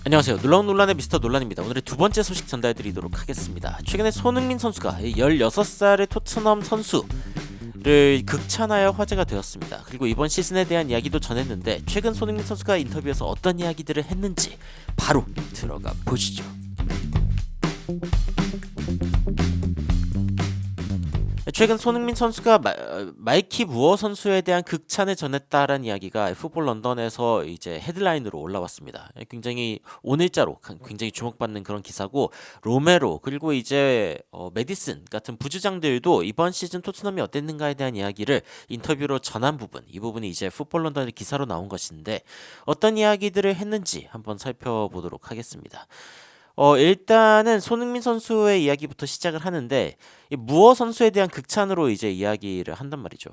안녕하세요. 놀라운 논란의 미스터 논란입니다. 오늘의 두 번째 소식 전달드리도록 하겠습니다. 최근에 손흥민 선수가 16살의 토트넘 선수를 극찬하여 화제가 되었습니다. 그리고 이번 시즌에 대한 이야기도 전했는데 최근 손흥민 선수가 인터뷰에서 어떤 이야기들을 했는지 바로 들어가 보시죠. 최근 손흥민 선수가 마이키 무어 선수에 대한 극찬을 전했다라는 이야기가 풋볼 런던에서 이제 헤드라인으로 올라왔습니다. 굉장히 오늘자로 굉장히 주목받는 그런 기사고, 로메로 그리고 이제 메디슨 같은 부주장들도 이번 시즌 토트넘이 어땠는가에 대한 이야기를 인터뷰로 전한 부분, 이 부분이 이제 풋볼 런던의 기사로 나온 것인데 어떤 이야기들을 했는지 한번 살펴보도록 하겠습니다. 일단은 손흥민 선수의 이야기부터 시작을 하는데, 이 무어 선수에 대한 극찬으로 이제 이야기를 한단 말이죠.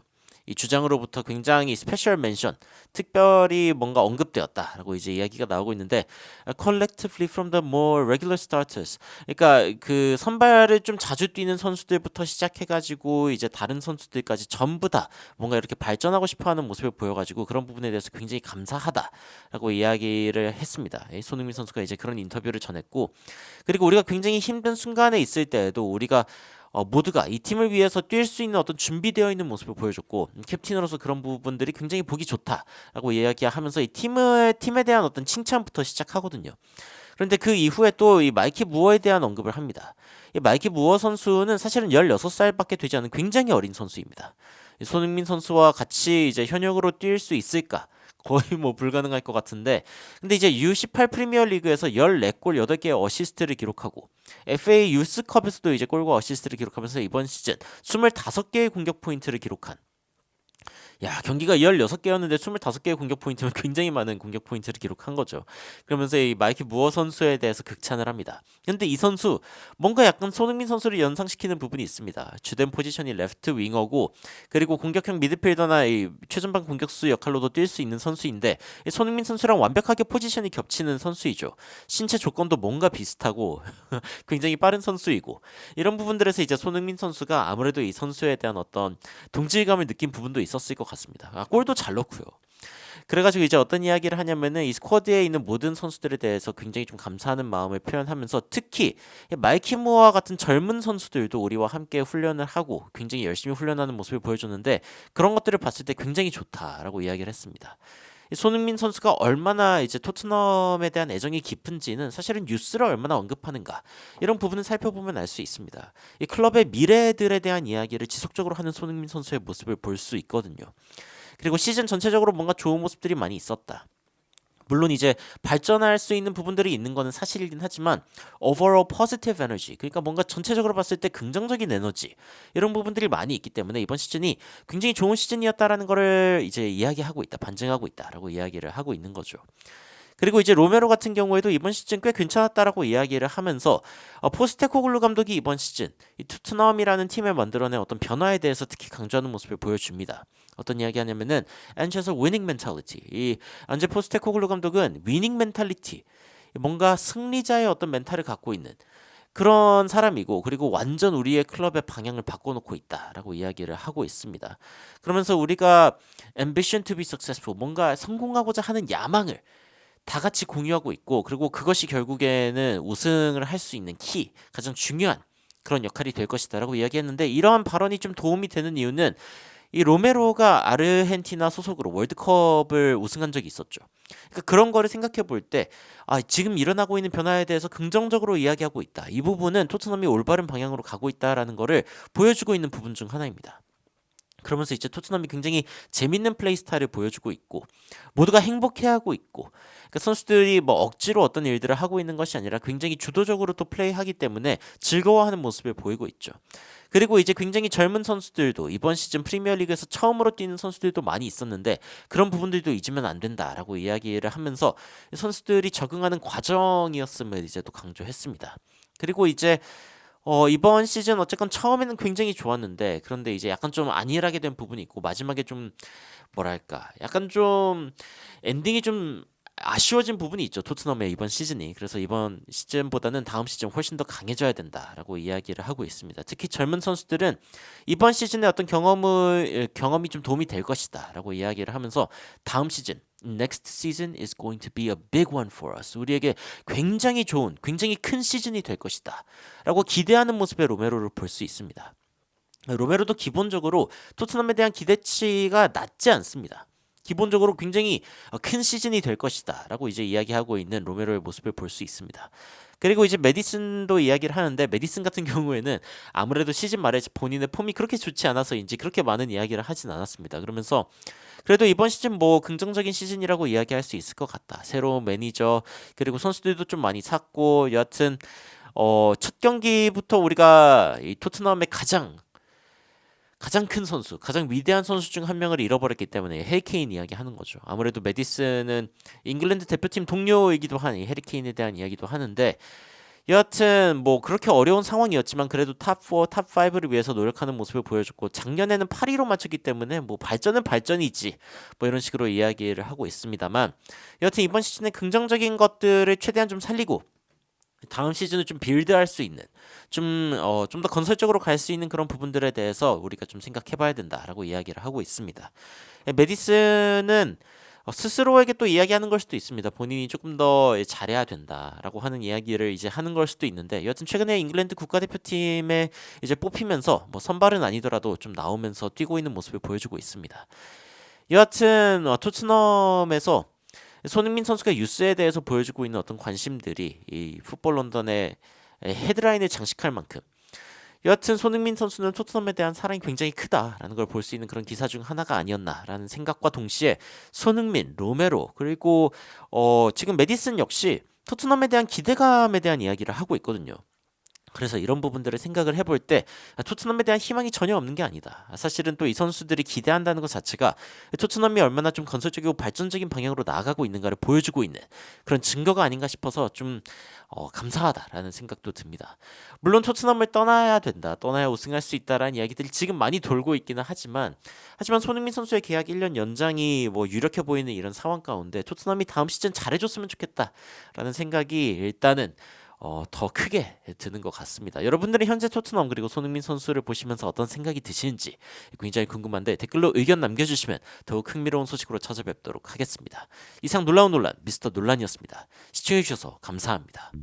이 주장으로부터 굉장히 스페셜 멘션, 특별히 뭔가 언급되었다라고 이제 이야기가 나오고 있는데, collectively from the more regular starters. 그러니까 그 선발을 좀 자주 뛰는 선수들부터 시작해가지고 이제 다른 선수들까지 전부 다 뭔가 이렇게 발전하고 싶어하는 모습을 보여가지고 그런 부분에 대해서 굉장히 감사하다라고 이야기를 했습니다. 손흥민 선수가 이제 그런 인터뷰를 전했고, 그리고 우리가 굉장히 힘든 순간에 있을 때에도 우리가 모두가 이 팀을 위해서 뛸 수 있는 어떤 준비되어 있는 모습을 보여줬고, 캡틴으로서 그런 부분들이 굉장히 보기 좋다라고 이야기하면서 이 팀에 대한 어떤 칭찬부터 시작하거든요. 그런데 그 이후에 또 이 마이키 무어에 대한 언급을 합니다. 이 마이키 무어 선수는 사실은 16살밖에 되지 않은 굉장히 어린 선수입니다. 손흥민 선수와 같이 이제 현역으로 뛸 수 있을까? 거의 뭐 불가능할 것 같은데, 근데 이제 U18 프리미어 리그에서 14골 8개의 어시스트를 기록하고 FA 유스컵에서도 이제 골과 어시스트를 기록하면서 이번 시즌 25개의 공격 포인트를 기록한, 야, 경기가 16개였는데 25개의 공격 포인트면 굉장히 많은 공격 포인트를 기록한 거죠. 그러면서 이 마이키 무어 선수에 대해서 극찬을 합니다. 근데 이 선수 뭔가 약간 손흥민 선수를 연상시키는 부분이 있습니다. 주된 포지션이 레프트 윙어고, 그리고 공격형 미드필더나 이 최전방 공격수 역할로도 뛸 수 있는 선수인데, 이 손흥민 선수랑 완벽하게 포지션이 겹치는 선수이죠. 신체 조건도 뭔가 비슷하고 굉장히 빠른 선수이고, 이런 부분들에서 이제 손흥민 선수가 아무래도 이 선수에 대한 어떤 동질감을 느낀 부분도 있었을 것 같습니다. 골도 잘 넣고요. 그래가지고 이제 어떤 이야기를 하냐면은 이 스쿼드에 있는 모든 선수들에 대해서 굉장히 좀 감사하는 마음을 표현하면서, 특히 마이키 무어와 같은 젊은 선수들도 우리와 함께 훈련을 하고 굉장히 열심히 훈련하는 모습을 보여줬는데, 그런 것들을 봤을 때 굉장히 좋다라고 이야기를 했습니다. 이 손흥민 선수가 얼마나 이제 토트넘에 대한 애정이 깊은지는 사실은 뉴스를 얼마나 언급하는가, 이런 부분을 살펴보면 알 수 있습니다. 이 클럽의 미래들에 대한 이야기를 지속적으로 하는 손흥민 선수의 모습을 볼 수 있거든요. 그리고 시즌 전체적으로 뭔가 좋은 모습들이 많이 있었다. 물론 이제 발전할 수 있는 부분들이 있는 거는 사실이긴 하지만, overall positive energy, 그러니까 뭔가 전체적으로 봤을 때 긍정적인 에너지, 이런 부분들이 많이 있기 때문에 이번 시즌이 굉장히 좋은 시즌이었다라는 거를 이제 이야기하고 있다, 반증하고 있다라고 이야기를 하고 있는 거죠. 그리고 이제 로메로 같은 경우에도 이번 시즌 꽤 괜찮았다라고 이야기를 하면서, 포스테코글루 감독이 이번 시즌 이 토트넘이라는 팀을 만들어낸 어떤 변화에 대해서 특히 강조하는 모습을 보여줍니다. 어떤 이야기 하냐면은 안체서 위닝 멘탈리티, 이 안제 포스테코글루 감독은 위닝 멘탈리티, 뭔가 승리자의 어떤 멘탈을 갖고 있는 그런 사람이고, 그리고 완전 우리의 클럽의 방향을 바꿔놓고 있다라고 이야기를 하고 있습니다. 그러면서 우리가 ambition to be successful, 뭔가 성공하고자 하는 야망을 다 같이 공유하고 있고, 그리고 그것이 결국에는 우승을 할 수 있는 키, 가장 중요한 그런 역할이 될 것이다라고 이야기했는데, 이러한 발언이 좀 도움이 되는 이유는 이 로메로가 아르헨티나 소속으로 월드컵을 우승한 적이 있었죠. 그러니까 그런 거를 생각해 볼 때, 지금 일어나고 있는 변화에 대해서 긍정적으로 이야기하고 있다, 이 부분은 토트넘이 올바른 방향으로 가고 있다라는 거를 보여주고 있는 부분 중 하나입니다. 그러면서 이제 토트넘이 굉장히 재밌는 플레이 스타일을 보여주고 있고, 모두가 행복해하고 있고, 그러니까 선수들이 뭐 억지로 어떤 일들을 하고 있는 것이 아니라 굉장히 주도적으로 또 플레이하기 때문에 즐거워하는 모습을 보이고 있죠. 그리고 이제 굉장히 젊은 선수들도 이번 시즌 프리미어리그에서 처음으로 뛰는 선수들도 많이 있었는데, 그런 부분들도 잊으면 안 된다라고 이야기를 하면서 선수들이 적응하는 과정이었음을 이제 또 강조했습니다. 그리고 이제 이번 시즌 어쨌건 처음에는 굉장히 좋았는데, 그런데 이제 약간 좀 안일하게 된 부분이 있고, 마지막에 좀 뭐랄까, 약간 좀 엔딩이 좀 아쉬워진 부분이 있죠. 토트넘의 이번 시즌이. 그래서 이번 시즌보다는 다음 시즌 훨씬 더 강해져야 된다라고 이야기를 하고 있습니다. 특히 젊은 선수들은 이번 시즌에 어떤 경험이 좀 도움이 될 것이다라고 이야기를 하면서 다음 시즌 Next season is going to be a big one for us. 우리에게 굉장히 좋은, 굉장히 큰 시즌이 될 것이다. 라고 기대하는 모습의 로메로를 볼 수 있습니다. 로메로도 기본적으로 토트넘에 대한 기대치가 낮지 않습니다. 기본적으로 굉장히 큰 시즌이 될 것이다 라고 이제 이야기하고 있는 로메로의 모습을 볼 수 있습니다. 그리고 이제 메디슨도 이야기를 하는데 메디슨 같은 경우에는 아무래도 시즌 말에 본인의 폼이 그렇게 좋지 않아서인지 그렇게 많은 이야기를 하진 않았습니다. 그러면서 그래도 이번 시즌 뭐 긍정적인 시즌이라고 이야기할 수 있을 것 같다. 새로운 매니저 그리고 선수들도 좀 많이 샀고 여하튼 첫 경기부터 우리가 이 토트넘의 가장 큰 선수, 가장 위대한 선수 중 한 명을 잃어버렸기 때문에 해리케인 이야기하는 거죠. 아무래도 메디슨은 잉글랜드 대표팀 동료이기도 하니 해리케인에 대한 이야기도 하는데 여하튼 뭐 그렇게 어려운 상황이었지만 그래도 탑4, 탑5를 위해서 노력하는 모습을 보여줬고 작년에는 8위로 맞췄기 때문에 뭐 발전은 발전이지 뭐 이런 식으로 이야기를 하고 있습니다만 여하튼 이번 시즌에 긍정적인 것들을 최대한 좀 살리고 다음 시즌을 좀 빌드할 수 있는 좀 더 건설적으로 갈 수 있는 그런 부분들에 대해서 우리가 좀 생각해봐야 된다라고 이야기를 하고 있습니다. 메디슨은 스스로에게 또 이야기하는 걸 수도 있습니다. 본인이 조금 더 잘해야 된다라고 하는 이야기를 이제 하는 걸 수도 있는데 여하튼 최근에 잉글랜드 국가대표팀에 이제 뽑히면서 뭐 선발은 아니더라도 좀 나오면서 뛰고 있는 모습을 보여주고 있습니다. 여하튼 토트넘에서 손흥민 선수가 유스에 대해서 보여주고 있는 어떤 관심들이 이 풋볼 런던의 헤드라인을 장식할 만큼 여하튼 손흥민 선수는 토트넘에 대한 사랑이 굉장히 크다라는 걸 볼 수 있는 그런 기사 중 하나가 아니었나라는 생각과 동시에 손흥민, 로메로 그리고 지금 메디슨 역시 토트넘에 대한 기대감에 대한 이야기를 하고 있거든요. 그래서 이런 부분들을 생각을 해볼 때 토트넘에 대한 희망이 전혀 없는 게 아니다. 사실은 또 이 선수들이 기대한다는 것 자체가 토트넘이 얼마나 좀 건설적이고 발전적인 방향으로 나아가고 있는가를 보여주고 있는 그런 증거가 아닌가 싶어서 좀 감사하다라는 생각도 듭니다. 물론 토트넘을 떠나야 된다, 떠나야 우승할 수 있다라는 이야기들이 지금 많이 돌고 있기는 하지만 손흥민 선수의 계약 1년 연장이 뭐 유력해 보이는 이런 상황 가운데 토트넘이 다음 시즌 잘해줬으면 좋겠다라는 생각이 일단은 더 크게 드는 것 같습니다. 여러분들은 현재 토트넘 그리고 손흥민 선수를 보시면서 어떤 생각이 드시는지 굉장히 궁금한데 댓글로 의견 남겨주시면 더욱 흥미로운 소식으로 찾아뵙도록 하겠습니다. 이상 놀라운 논란 미스터 논란이었습니다. 시청해주셔서 감사합니다.